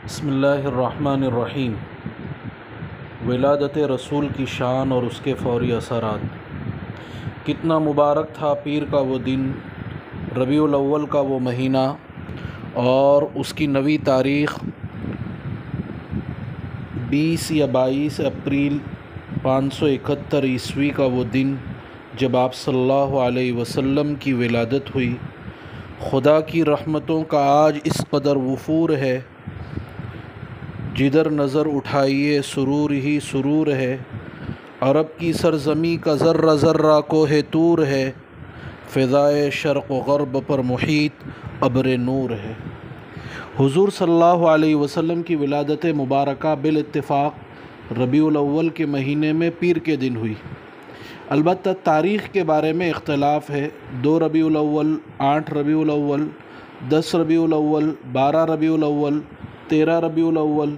بسم اللہ الرحمن الرحیم۔ ولادت رسول کی شان اور اس کے فوری اثرات۔ کتنا مبارک تھا پیر کا وہ دن، ربیع الاول کا وہ مہینہ اور اس کی نویں تاریخ 20 یا 22 اپریل 571 عیسوی کا وہ دن جب آپ صلی اللہ علیہ وسلم کی ولادت ہوئی۔ خدا کی رحمتوں کا آج اس قدر وفور ہے، جدھر نظر اٹھائیے سرور ہی سرور ہے۔ عرب کی سرزمیں کا ذرہ ذرہ کوہ طور ہے، فضائے شرق و غرب پر محیط ابر نور ہے۔ حضور صلی اللہ علیہ وسلم کی ولادت مبارکہ بالاتفاق ربیع الاول کے مہینے میں پیر کے دن ہوئی۔ البتہ تاریخ کے بارے میں اختلاف ہے، 2 ربیع الاول، 8 ربیع الاول، 10 ربیع الاول، 12 ربیع الاول، 13 ربیع الاول،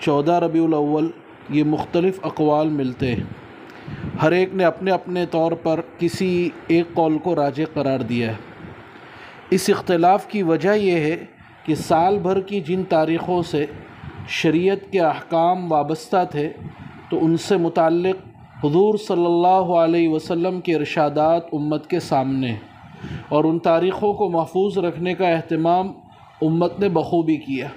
14 ربیع الاول، یہ مختلف اقوال ملتے ہیں۔ ہر ایک نے اپنے اپنے طور پر کسی ایک قول کو راجح قرار دیا ہے۔ اس اختلاف کی وجہ یہ ہے کہ سال بھر کی جن تاریخوں سے شریعت کے احکام وابستہ تھے تو ان سے متعلق حضور صلی اللہ علیہ وسلم کے ارشادات امت کے سامنے ہیں، اور ان تاریخوں کو محفوظ رکھنے کا اہتمام امت نے بخوبی کیا۔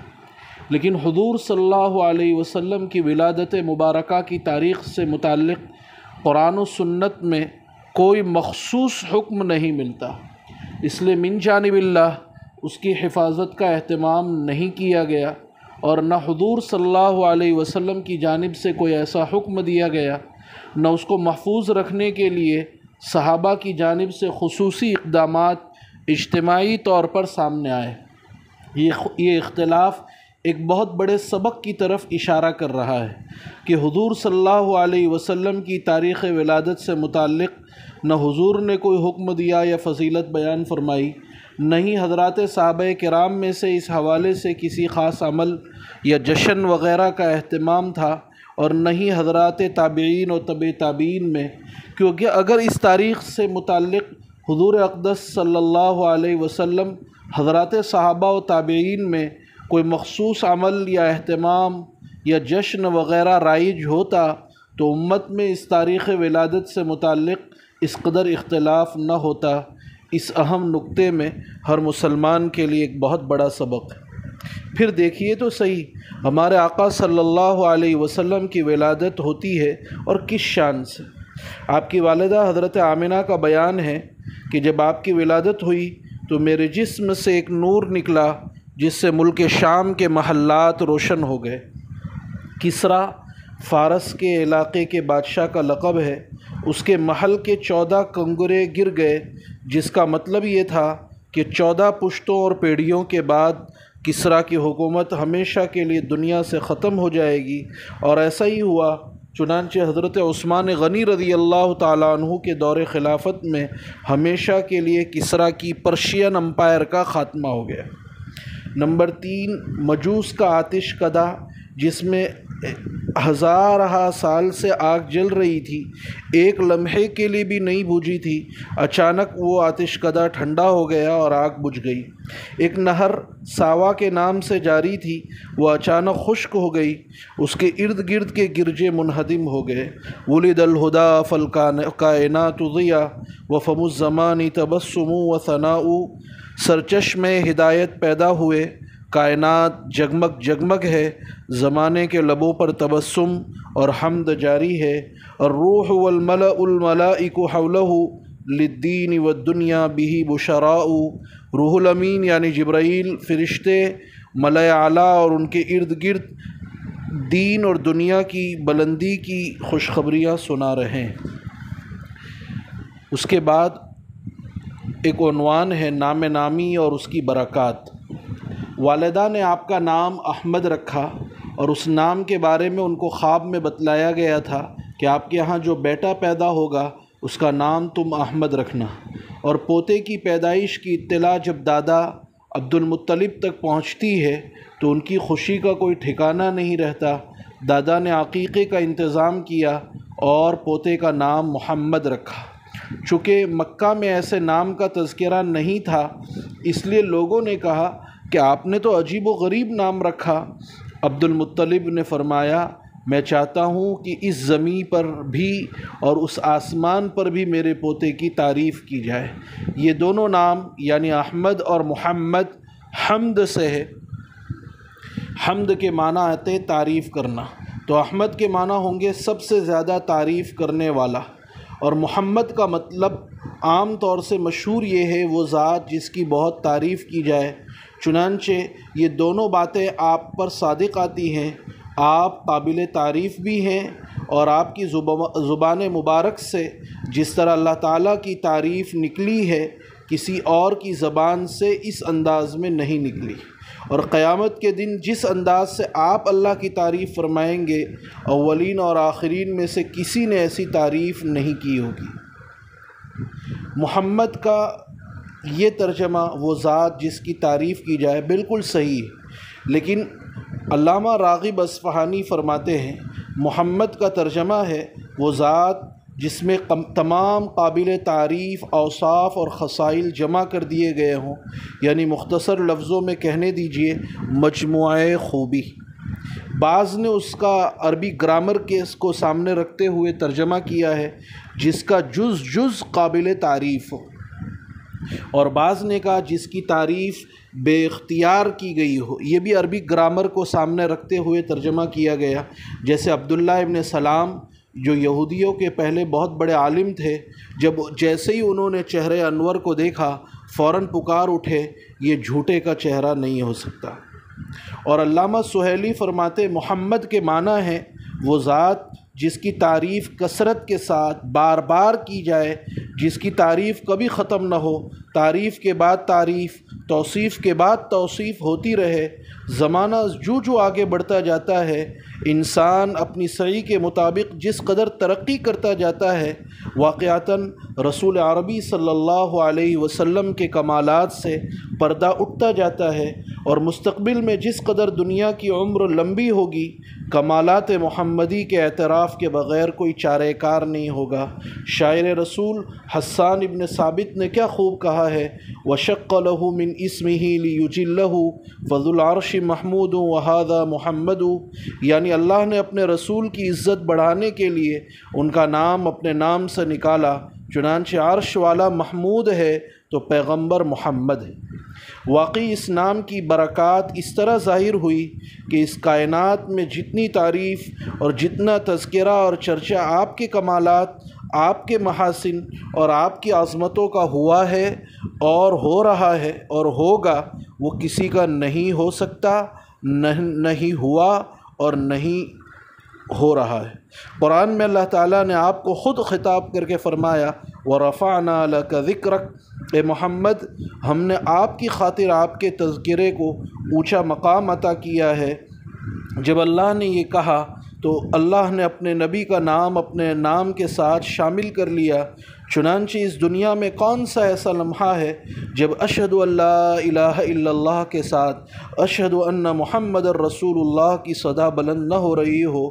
لیکن حضور صلی اللہ علیہ وسلم کی ولادت مبارکہ کی تاریخ سے متعلق قرآن و سنت میں کوئی مخصوص حکم نہیں ملتا، اس لیے من جانب اللہ اس کی حفاظت کا اہتمام نہیں کیا گیا، اور نہ حضور صلی اللہ علیہ وسلم کی جانب سے کوئی ایسا حکم دیا گیا، نہ اس کو محفوظ رکھنے کے لیے صحابہ کی جانب سے خصوصی اقدامات اجتماعی طور پر سامنے آئے۔ یہ اختلاف ایک بہت بڑے سبق کی طرف اشارہ کر رہا ہے کہ حضور صلی اللہ علیہ وسلم کی تاریخ ولادت سے متعلق نہ حضور نے کوئی حکم دیا یا فضیلت بیان فرمائی، نہ ہی حضرات صحابہ کرام میں سے اس حوالے سے کسی خاص عمل یا جشن وغیرہ کا اہتمام تھا، اور نہ ہی حضرات تابعین و تبع تابعین میں، کیونکہ اگر اس تاریخ سے متعلق حضور اقدس صلی اللہ علیہ وسلم حضرات صحابہ و تابعین میں کوئی مخصوص عمل یا اہتمام یا جشن وغیرہ رائج ہوتا تو امت میں اس تاریخ ولادت سے متعلق اس قدر اختلاف نہ ہوتا۔ اس اہم نقطے میں ہر مسلمان کے لیے ایک بہت بڑا سبق ہے۔ پھر دیکھیے تو صحیح، ہمارے آقا صلی اللہ علیہ وسلم کی ولادت ہوتی ہے اور کس شان سے۔ آپ کی والدہ حضرت آمنہ کا بیان ہے کہ جب آپ کی ولادت ہوئی تو میرے جسم سے ایک نور نکلا جس سے ملک شام کے محلات روشن ہو گئے۔ کسریٰ فارس کے علاقے کے بادشاہ کا لقب ہے، اس کے محل کے 14 کنگرے گر گئے، جس کا مطلب یہ تھا کہ 14 پشتوں اور پیڑھیوں کے بعد کسریٰ کی حکومت ہمیشہ کے لیے دنیا سے ختم ہو جائے گی، اور ایسا ہی ہوا۔ چنانچہ حضرت عثمان غنی رضی اللہ تعالیٰ عنہ کے دور خلافت میں ہمیشہ کے لیے کسریٰ کی پرشین امپائر کا خاتمہ ہو گیا۔ نمبر 3، مجوس کا آتش کدہ، جس میں ہزارہ سال سے آگ جل رہی تھی، ایک لمحے کے لیے بھی نہیں بجھی تھی، اچانک وہ آتش کدہ ٹھنڈا ہو گیا اور آگ بجھ گئی۔ ایک نہر ساوا کے نام سے جاری تھی، وہ اچانک خشک ہو گئی، اس کے ارد گرد کے گرجے منہدم ہو گئے۔ ولد الہدی فالکائنات ضیاء وفم الزمان تبسم وثناء، سرچشمہ ہدایت پیدا ہوئے، کائنات جگمگ جگمگ ہے، زمانے کے لبوں پر تبسم اور حمد جاری ہے۔ الروح والملأ الملائک حولہ للدین والدنیا بہ بشراء، روح الامین یعنی جبرائیل فرشتے ملائے اعلیٰ اور ان کے ارد گرد دین اور دنیا کی بلندی کی خوشخبریاں سنا رہے ہیں۔ اس کے بعد ایک عنوان ہے نام نامی اور اس کی برکات۔ والدہ نے آپ کا نام احمد رکھا، اور اس نام کے بارے میں ان کو خواب میں بتلایا گیا تھا کہ آپ کے ہاں جو بیٹا پیدا ہوگا اس کا نام تم احمد رکھنا۔ اور پوتے کی پیدائش کی اطلاع جب دادا عبد المطلب تک پہنچتی ہے تو ان کی خوشی کا کوئی ٹھکانہ نہیں رہتا۔ دادا نے عقیقے کا انتظام کیا اور پوتے کا نام محمد رکھا۔ چونکہ مکہ میں ایسے نام کا تذکرہ نہیں تھا، اس لیے لوگوں نے کہا کہ آپ نے تو عجیب و غریب نام رکھا۔ عبد المطلب نے فرمایا میں چاہتا ہوں کہ اس زمین پر بھی اور اس آسمان پر بھی میرے پوتے کی تعریف کی جائے۔ یہ دونوں نام یعنی احمد اور محمد حمد سے ہے۔ حمد کے معنی آتے ہیں تعریف کرنا، تو احمد کے معنی ہوں گے سب سے زیادہ تعریف کرنے والا، اور محمد کا مطلب عام طور سے مشہور یہ ہے وہ ذات جس کی بہت تعریف کی جائے۔ چنانچہ یہ دونوں باتیں آپ پر صادق آتی ہیں، آپ قابل تعریف بھی ہیں، اور آپ کی زبان مبارک سے جس طرح اللہ تعالیٰ کی تعریف نکلی ہے کسی اور کی زبان سے اس انداز میں نہیں نکلی، اور قیامت کے دن جس انداز سے آپ اللہ کی تعریف فرمائیں گے اولین اور آخرین میں سے کسی نے ایسی تعریف نہیں کی ہوگی۔ محمد کا یہ ترجمہ وہ ذات جس کی تعریف کی جائے بالکل صحیح ہے، لیکن علامہ راغب اصفہانی فرماتے ہیں محمد کا ترجمہ ہے وہ ذات جس میں تمام قابل تعریف اوصاف اور خصائل جمع کر دیے گئے ہوں، یعنی مختصر لفظوں میں کہنے دیجئے مجموعہ خوبی۔ بعض نے اس کا عربی گرامر کے اس کو سامنے رکھتے ہوئے ترجمہ کیا ہے جس کا جز قابل تعریف ہو، اور بعض نے کہا جس کی تعریف بے اختیار کی گئی ہو۔ یہ بھی عربی گرامر کو سامنے رکھتے ہوئے ترجمہ کیا گیا، جیسے عبداللہ ابن سلام جو یہودیوں کے پہلے بہت بڑے عالم تھے، جیسے ہی انہوں نے چہرے انور کو دیکھا فوراً پکار اٹھے یہ جھوٹے کا چہرہ نہیں ہو سکتا۔ اور علامہ سہیلی فرماتے محمد کے معنی ہے وہ ذات جس کی تعریف کثرت کے ساتھ بار بار کی جائے، جس کی تعریف کبھی ختم نہ ہو، تعریف کے بعد تعریف، توصیف کے بعد توصیف ہوتی رہے۔ زمانہ جو آگے بڑھتا جاتا ہے، انسان اپنی سعی کے مطابق جس قدر ترقی کرتا جاتا ہے، واقعتاً رسول عربی صلی اللہ علیہ وسلم کے کمالات سے پردہ اٹھتا جاتا ہے، اور مستقبل میں جس قدر دنیا کی عمر لمبی ہوگی، کمالات محمدی کے اعتراف کے بغیر کوئی چارہ کار نہیں ہوگا۔ شاعر رسول حسان ابن ثابت نے کیا خوب کہا ہے، وَشَقَّ لَهُ مِنْ اسْمِهِ لِيُجِلَّهُ فَذُو الْعَرْشِ مَحْمُودٌ وَهَذَا مُحَمَّدٌ، یعنی اللہ نے اپنے رسول کی عزت بڑھانے کے لیے ان کا نام اپنے نام سے نکالا، چنانچہ عرش والا محمود ہے تو پیغمبر محمد ہے۔ واقعی اس نام کی برکات اس طرح ظاہر ہوئی کہ اس کائنات میں جتنی تعریف اور جتنا تذکرہ اور چرچا آپ کے کمالات، آپ کے محاسن اور آپ کی عظمتوں کا ہوا ہے اور ہو رہا ہے اور ہوگا، وہ کسی کا نہیں ہو سکتا، نہیں ہوا اور نہیں ہو رہا ہے۔ قرآن میں اللہ تعالیٰ نے آپ کو خود خطاب کر کے فرمایا وَرَفَعْنَا لَكَ ذِكْرَكَ، اے محمد ہم نے آپ کی خاطر آپ کے تذکرے کو اونچا مقام عطا کیا ہے۔ جب اللہ نے یہ کہا تو اللہ نے اپنے نبی کا نام اپنے نام کے ساتھ شامل کر لیا۔ چنانچہ اس دنیا میں کون سا ایسا لمحہ ہے جب اشہد ان لا الہ الا اللہ کے ساتھ اشہد ان محمد الرسول اللہ کی صدا بلند نہ ہو رہی ہو۔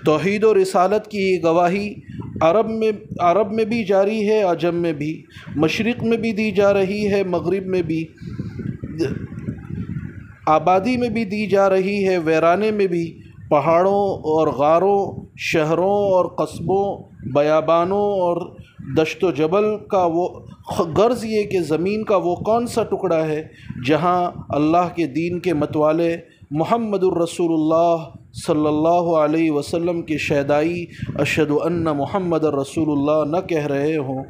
توحید و رسالت کی یہ گواہی عرب میں بھی جاری ہے، عجم میں بھی، مشرق میں بھی دی جا رہی ہے، مغرب میں بھی، آبادی میں بھی دی جا رہی ہے، ویرانے میں بھی، پہاڑوں اور غاروں، شہروں اور قصبوں، بیابانوں اور دشت و جبل کا وہ غرض یہ کہ زمین کا وہ کون سا ٹکڑا ہے جہاں اللہ کے دین کے متوالے محمد الرسول اللہ صلی اللہ علیہ وسلم کی شہدائی اشہد ان محمد الرسول اللہ نہ کہہ رہے ہوں۔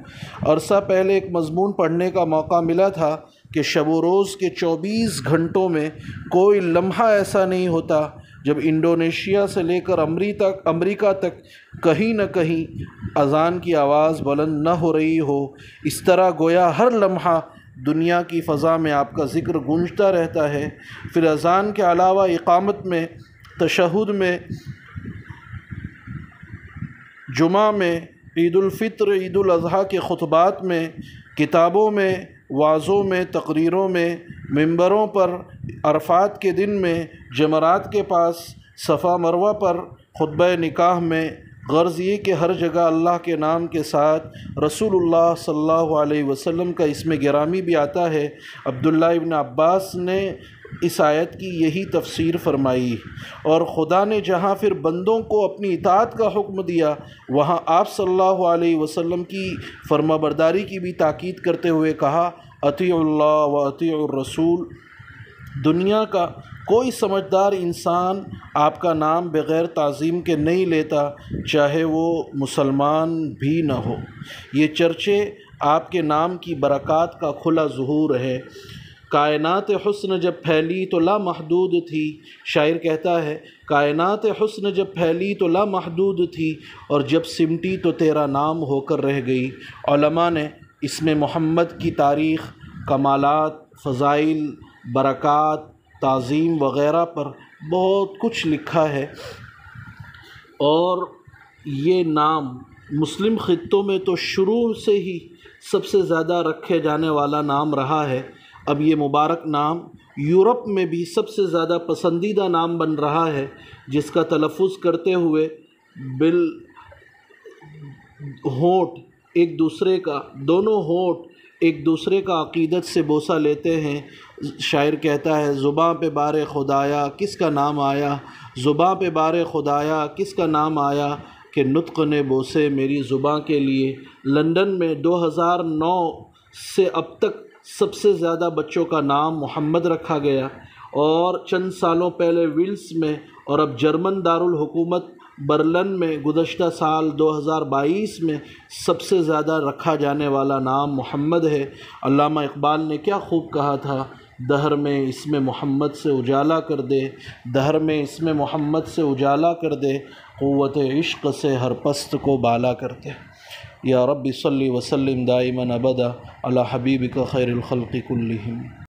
عرصہ پہلے ایک مضمون پڑھنے کا موقع ملا تھا کہ شب و روز کے 24 گھنٹوں میں کوئی لمحہ ایسا نہیں ہوتا جب انڈونیشیا سے لے کر امریکہ تک کہیں نہ کہیں اذان کی آواز بلند نہ ہو رہی ہو۔ اس طرح گویا ہر لمحہ دنیا کی فضا میں آپ کا ذکر گونجتا رہتا ہے۔ پھر اذان کے علاوہ اقامت میں، تشہد میں، جمعہ میں، عید الفطر، عید الاضحیٰ کے خطبات میں، کتابوں میں، وعظوں میں، تقریروں میں، ممبروں پر، عرفات کے دن میں، جمرات کے پاس، صفا مروہ پر، خطبہ نکاح میں، غرض یہ کہ ہر جگہ اللہ کے نام کے ساتھ رسول اللہ صلی اللہ علیہ وسلم کا اسم گرامی بھی آتا ہے۔ عبداللہ ابن عباس نے اس آیت کی یہی تفسیر فرمائی، اور خدا نے جہاں پھر بندوں کو اپنی اطاعت کا حکم دیا وہاں آپ صلی اللہ علیہ وسلم کی فرما برداری کی بھی تاکید کرتے ہوئے کہا اطیعوا اللہ و اطیعوا الرسول۔ دنیا کا کوئی سمجھدار انسان آپ کا نام بغیر تعظیم کے نہیں لیتا، چاہے وہ مسلمان بھی نہ ہو۔ یہ چرچے آپ کے نام کی برکات کا کھلا ظہور ہے۔ کائنات حسن جب پھیلی تو لامحدود تھی، شاعر کہتا ہے کائنات حسن جب پھیلی تو لامحدود تھی، اور جب سمٹی تو تیرا نام ہو کر رہ گئی۔ علماء نے اس میں محمد کی تاریخ، کمالات، فضائل، برکات، تعظیم وغیرہ پر بہت کچھ لکھا ہے، اور یہ نام مسلم خطوں میں تو شروع سے ہی سب سے زیادہ رکھے جانے والا نام رہا ہے۔ اب یہ مبارک نام یورپ میں بھی سب سے زیادہ پسندیدہ نام بن رہا ہے، جس کا تلفظ کرتے ہوئے ہونٹ ایک دوسرے کا دونوں ہونٹ ایک دوسرے کا عقیدت سے بوسہ لیتے ہیں۔ شاعر کہتا ہے زباں پہ بار خدایا کس کا نام آیا، زباں پہ بار خدایا کس کا نام آیا، کہ نطق نے بوسے میری زباں کے لیے۔ لندن میں 2009 سے اب تک سب سے زیادہ بچوں کا نام محمد رکھا گیا، اور چند سالوں پہلے ویلز میں اور اب جرمن دارالحکومت برلن میں گزشتہ سال 2022 میں سب سے زیادہ رکھا جانے والا نام محمد ہے۔ علامہ اقبال نے کیا خوب کہا تھا، دہر میں اسم محمد سے اجالا کر دے، دہر میں اسم محمد سے اجالا کر دے، قوت عشق سے ہر پست کو بالا کر دے۔ یا رب صلی وسلم دائما ابدا علی حبیبک خیر الخلق کلہم۔